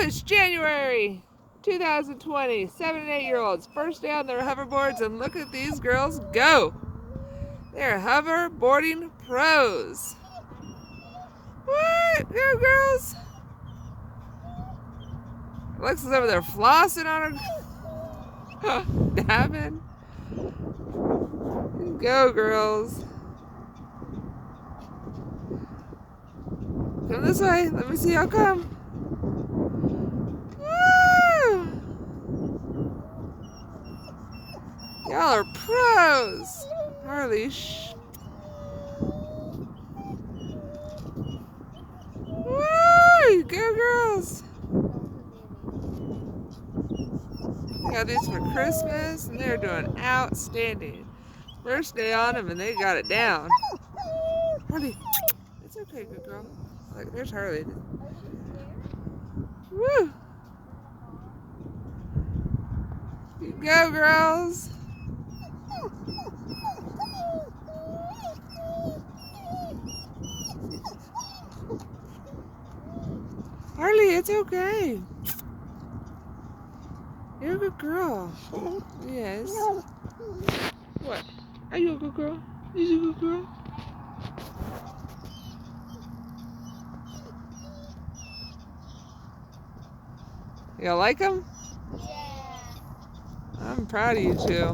It's January 2020. 7 and 8-year-olds. First day on their hoverboards, and look at these girls go. They're hoverboarding pros. What? Go girls. Alexa's over there flossing on her. Dabbing. Go girls. Come this way. Let me see y'all come. Woo! Y'all are pros. Hayleigh. Woo! Go girls. Got these for Christmas, and they're doing outstanding. First day on them, and they got it down. Hayleigh, it's okay, good girl. Look, there's Hayleigh. Woo! You go, girls. Hayleigh, it's okay. You're a good girl. Yes. What? Are you a good girl? Is you a good girl? You like them? Yeah. I'm proud of you two.